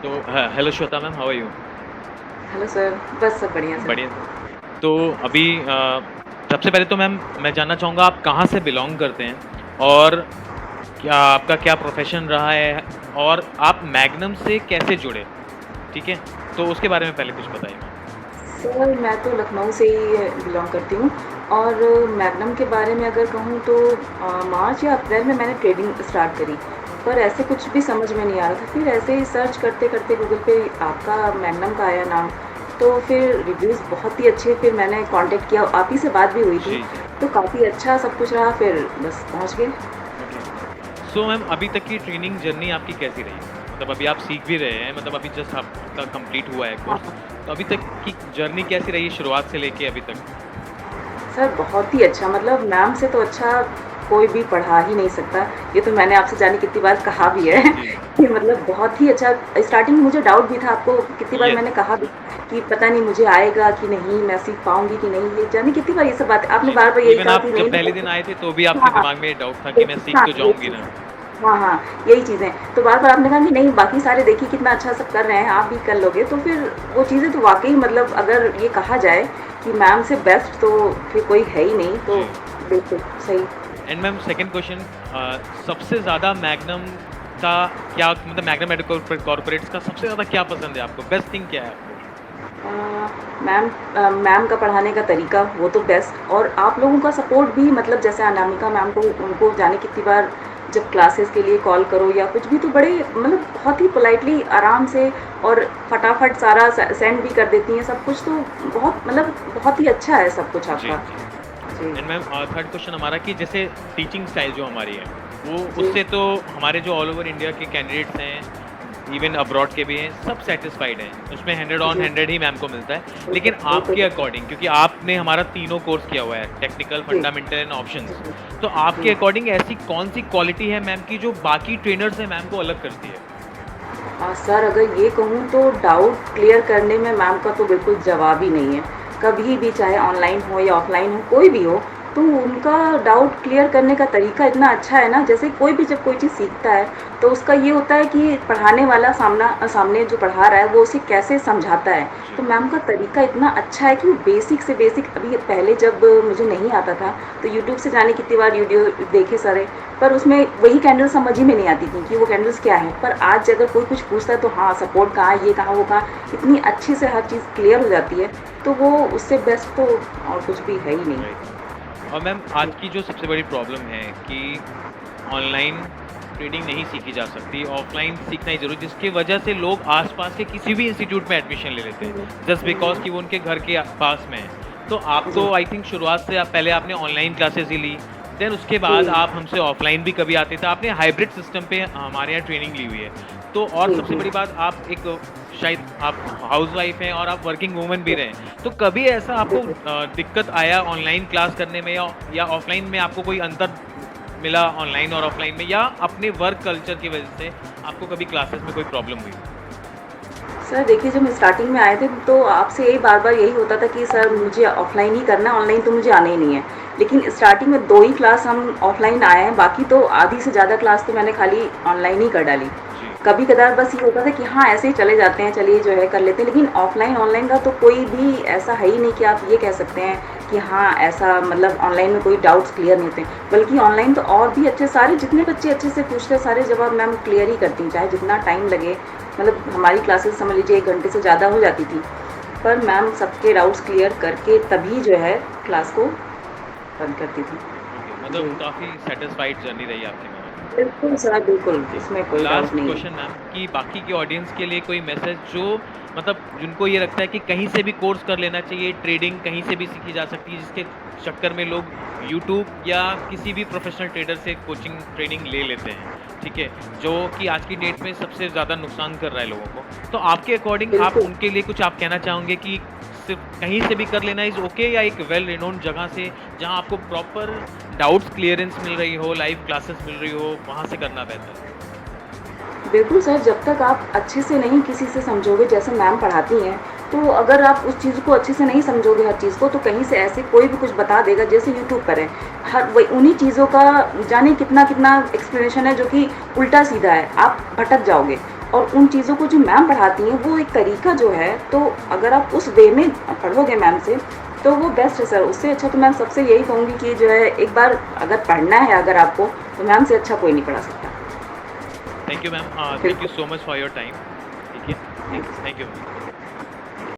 तो hello Shweta ma'am, how are you? Hello sir. बस सब बढ़िया सर। बढ़िया। तो अभी सबसे पहले तो मैम मैं जानना चाहूँगा आप कहाँ से बिलॉन्ग करते हैं और क्या आपका क्या प्रोफ़ेशन रहा है और आप मैग्नम से कैसे जुड़े? ठीक है? तो उसके बारे में पहले कुछ बताइए मैम। सर मैं तो लखनऊ से ही बिलॉन्ग करती हूँ और मैग्नम के बारे में अगर कहूँ तो मार्च या अप्रैल में मैंने ट्रेडिंग स्टार्ट करी। पर ऐसे कुछ भी समझ में नहीं आ रहा था, फिर ऐसे ही सर्च करते करते गूगल पे आपका मैग्नम का आया नाम। तो फिर रिव्यूज़ बहुत ही अच्छे, फिर मैंने कांटेक्ट किया, आप ही से बात भी हुई थी। जी, जी। तो काफ़ी अच्छा सब कुछ रहा, फिर बस पहुँच गए। ओके। सो मैम अभी तक की ट्रेनिंग जर्नी आपकी कैसी रही? मतलब अभी आप सीख भी रहे हैं, मतलब अभी जस्ट आपका कंप्लीट हुआ है हाँ, कोर्स। हाँ। तो अभी तक की जर्नी कैसी रही शुरुआत से लेके अभी तक? सर बहुत ही अच्छा, मतलब मैम से तो अच्छा कोई भी पढ़ा ही नहीं सकता। ये तो मैंने आपसे जाने कितनी बार कहा भी है जी। कि मतलब बहुत ही अच्छा। स्टार्टिंग में मुझे डाउट भी था, आपको कितनी बार येस। मैंने कहा भी कि पता नहीं मुझे आएगा कि नहीं, मैं सीख पाऊँगी कि नहीं, ये जाने कितनी बार ये सब बातें आपने जी। बार-बार यही इवन कहा आप कि जब नहीं पहले कर दिन आए थे सकते। तो भी आपके हाँ, दिमाग में डाउट था कि मैं बिल्कुल सीख हाँ, तो ये जाऊँगी चीज़ ना? है। हाँ, हाँ, यही चीज़ें। तो बार-बार आपने कहा कि नहीं, बाकी सारे देखिए कितना अच्छा सब कर रहे हैं, आप भी कर लोगे। तो फिर वो चीज़ें तो वाक़ई, मतलब अगर ये कहा जाए कि मैम से बेस्ट तो फिर कोई है ही नहीं, तो जी। बिल्कुल सही। एंड मैम सेकंड क्वेश्चन, सबसे ज़्यादा मैग्नम का क्या मतलब मैग्नम एड कॉर्पोरेट्स का सबसे ज़्यादा क्या पसंद है आपको? बेस्ट थिंग क्या है आपको? अ, मैम मैम का पढ़ाने का तरीका वो तो बेस्ट, और आप लोगों का सपोर्ट भी, मतलब जैसे अनामिका मैम को, उनको जाने कितनी बार जब क्लासेस के लिए कॉल करो या कुछ भी, तो बड़े मतलब बहुत ही पोलाइटली आराम से और फटाफट सारा सेंड भी कर देती हैं सब कुछ। तो बहुत, मतलब बहुत ही अच्छा है सब कुछ जी, आपका। जी। जी। एंड मैम थर्ड क्वेश्चन हमारा कि जैसे टीचिंग स्टाइल जो हमारी है, वो जी। उससे तो हमारे जो ऑल ओवर इंडिया के कैंडिडेट्स हैं, इवन अब्रॉड के भी हैं, सब सैटिस्फाइड हैं। उसमें 100 ऑन जी। 100 ही मैम को मिलता है। बिल्कुल लेकिन बिल्कुल। आपके अकॉर्डिंग क्योंकि आपने हमारा तीनों कोर्स किया हुआ है, टेक्निकल, जी। Fundamental and options. जी। तो आपके जी। अकॉर्डिंग ऐसी कौन-सी क्वालिटी है मैम की जो बाकी ट्रेनर्स हैं मैम को अलग करती है? सर अगर ये कहूँ तो डाउट क्लियर करने में मैम का तो बिल्कुल जवाब ही नहीं है। कभी भी, चाहे ऑनलाइन हो या ऑफलाइन हो, कोई भी हो, तो उनका डाउट क्लियर करने का तरीका इतना अच्छा है ना। जैसे कोई भी जब कोई चीज़ सीखता है, तो उसका ये होता है कि पढ़ाने वाला सामने जो पढ़ा रहा है वो उसे कैसे समझाता है। तो जी। मैम का तरीका इतना अच्छा है कि वो बेसिक से बेसिक, अभी पहले जब मुझे नहीं आता था, तो यूट्यूब से जाने कितनी बार वीडियो देखे सारे, पर उसमें वही कैंडल समझ ही में नहीं आती थी कि वो कैंडल्स क्या है। पर आज अगर कोई कुछ पूछता है तो हाँ, सपोर्ट कहाँ है, ये कहाँ, वो कहाँ, इतनी अच्छे से हर चीज़ क्लियर हो जाती है। तो वो उससे बेस्ट तो और कुछ भी है ही नहीं। राइट। और मैम जी। आज की जो सबसे बड़ी प्रॉब्लम है कि ऑनलाइन ट्रेडिंग नहीं सीखी जा सकती, ऑफलाइन सीखना ही ज़रूरी, जिसकी वजह से लोग आस-पास के किसी भी इंस्टीट्यूट में एडमिशन ले लेते हैं, जस्ट बिकॉज़ कि वो उनके घर के पास में है। तो आप जी। तो आई थिंक शुरुआत से आप पहले आपने ऑनलाइन क्लासेस ही ली, देन उसके जी। बाद आप हमसे ऑफलाइन भी कभी आते थे, आपने हाइब्रिड सिस्टम पे हमारे यहाँ ट्रेनिंग ली हुई है। तो और जी। सबसे जी। बड़ी बात आप एक शायद आप हाउसवाइफ़ हैं और आप वर्किंग वूमन भी रहे हैं। तो कभी ऐसा आपको बिल्कुल। दिक्कत आया ऑनलाइन क्लास करने में या ऑफलाइन में आपको कोई अंतर मिला ऑनलाइन और ऑफलाइन में या अपने वर्क कल्चर की वजह से आपको कभी क्लासेस में कोई प्रॉब्लम हुई? सर देखिए, जब स्टार्टिंग में आए थे तो आपसे यही बार-बार यही होता था कि सर मुझे ऑफ़लाइन ही करना है, ऑनलाइन तो मुझे आना ही नहीं है। लेकिन स्टार्टिंग में 2 ही क्लास हम ऑफ़लाइन आए हैं, बाकी तो आधी से ज़्यादा क्लास तो मैंने खाली ऑनलाइन ही कर डाली। जी। कभी-कभार बस ये होता था कि हाँ, ऐसे ही चले जाते हैं, चलिए जो है कर लेते हैं, लेकिन ऑफ़लाइन ऑनलाइन का तो कोई भी ऐसा है ही नहीं कि आप ये कह सकते हैं कि हाँ, ऐसा मतलब ऑनलाइन में कोई डाउट्स क्लियर नहीं होते। बल्कि ऑनलाइन तो और भी अच्छे, सारे जितने बच्चे अच्छे से पूछते हैं, सारे जवाब मैम क्लियर ही करती हैं, चाहे जितना टाइम लगे। मतलब हमारी क्लासेस समझ लीजिए 1 घंटे से ज़्यादा हो जाती थी, पर मैम सबके डाउट्स क्लियर करके तभी जो है क्लास को बंद करती थी। ओके, मतलब जी। काफ़ी सैटिस्फाइड जर्नी रही आपकी मैम। बिल्कुल सर, बिल्कुल, जी। इसमें कोई डाउट लास्ट नहीं है। क्वेश्चन मैम कि बाकी के ऑडियंस के लिए कोई मैसेज जो मतलब जिनको ये लगता है कि कहीं से भी कोर्स कर लेना चाहिए, ट्रेडिंग कहीं से भी सीखी जा सकती है, जिसके चक्कर में लोग यूट्यूब या किसी भी प्रोफेशनल ट्रेडर से कोचिंग ट्रेनिंग ले लेते हैं, ठीक है? जो कि आज की डेट में सबसे ज़्यादा नुकसान कर रहा है लोगों को। तो आपके अकॉर्डिंग आप बिल्कुल। उनके लिए कुछ आप कहना चाहोगे कि सिर्फ़ कहीं से भी कर लेना इज़ ओके या एक वेल रिनोन्ड जगह से जहाँ आपको प्रॉपर डाउट्स क्लियरेंस मिल रही हो, लाइव क्लासेस मिल रही हो, वहाँ से करना बेहतर है? बिल्कुल सर, जब तक आप अच्छे से नहीं किसी से समझोगे, जैसे मैम पढ़ाती हैं, तो अगर आप उस चीज़ को अच्छे से नहीं समझोगे हर चीज़ को, तो कहीं से ऐसे कोई भी कुछ बता देगा, जैसे यूट्यूब पर है। हर वही उन्हीं चीज़ों का जाने कितना-कितना एक्सप्लेनेशन है जो कि उल्टा-सीधा है, आप भटक जाओगे। और उन चीज़ों को जो मैम पढ़ाती हैं वो एक तरीका जो है, तो अगर आप उस वे में पढ़ोगे मैम से तो वो बेस्ट है सर। उससे अच्छा तो मैं सबसे यही कहूँगी कि जो है एक बार अगर पढ़ना है अगर आपको, तो मैम से अच्छा कोई नहीं पढ़ा सकता। Thank you ma'am, thank you बिल्कुल। So much for your time. ठीक है, thank you. Thank you ma'am.